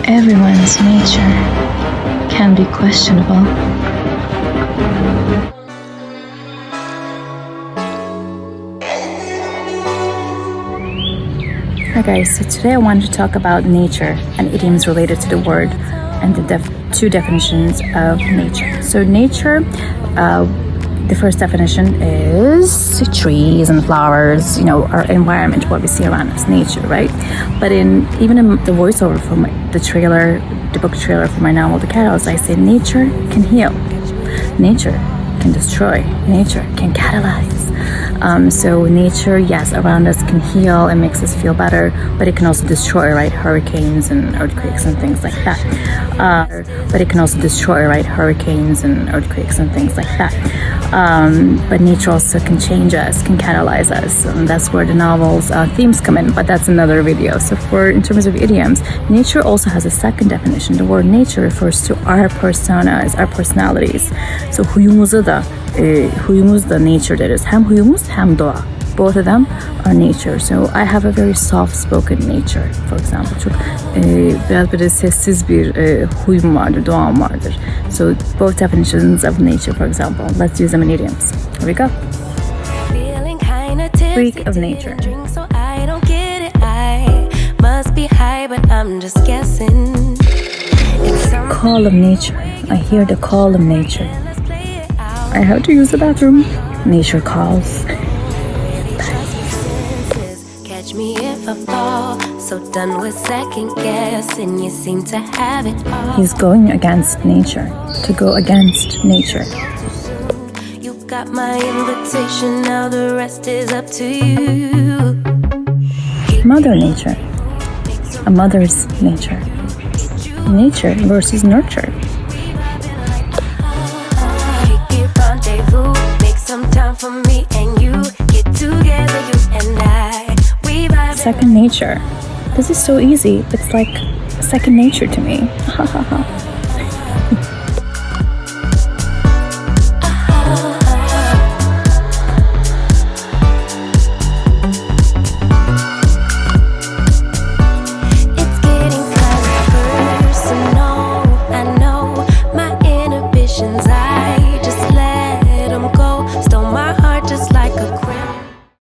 Everyone's nature can be questionable. Hi guys, so today I wanted to talk about nature and idioms related to the word and the two definitions of nature. So nature, the first definition is trees and flowers, our environment, what we see around us, nature, right? But even in the voiceover from the book trailer for my novel The Carols, I say nature can heal, nature can destroy, nature can catalyze. So nature, yes, around us can heal and makes us feel better, but it can also destroy, right? Hurricanes and earthquakes and things like that. But nature also can change us, can catalyze us, and that's where the novel's themes come in. But that's another video. So in terms of idioms, nature also has a second definition. The word nature refers to our personas, our personalities. So huyumuz da nature deriz. Hem huyumuz hem doğa. Both of them are nature. So I have a very soft-spoken nature, for example. Çok biraz böyle sessiz bir huyum vardır, doğam vardır. So both definitions of nature, for example. Let's use them in idioms. Here we go. Freak of nature. Call of nature. I hear the call of nature. I have to use the bathroom. Nature calls. Catch me if I fall. So done with second guessing. You seem to have it all. He's going against nature. To go against nature. You got my invitation. Now the rest is up to you. Mother nature. A mother's nature. Nature versus nurture. For me and you, get together, you and I. Second nature. This is so easy. It's like second nature to me. Ha ha ha.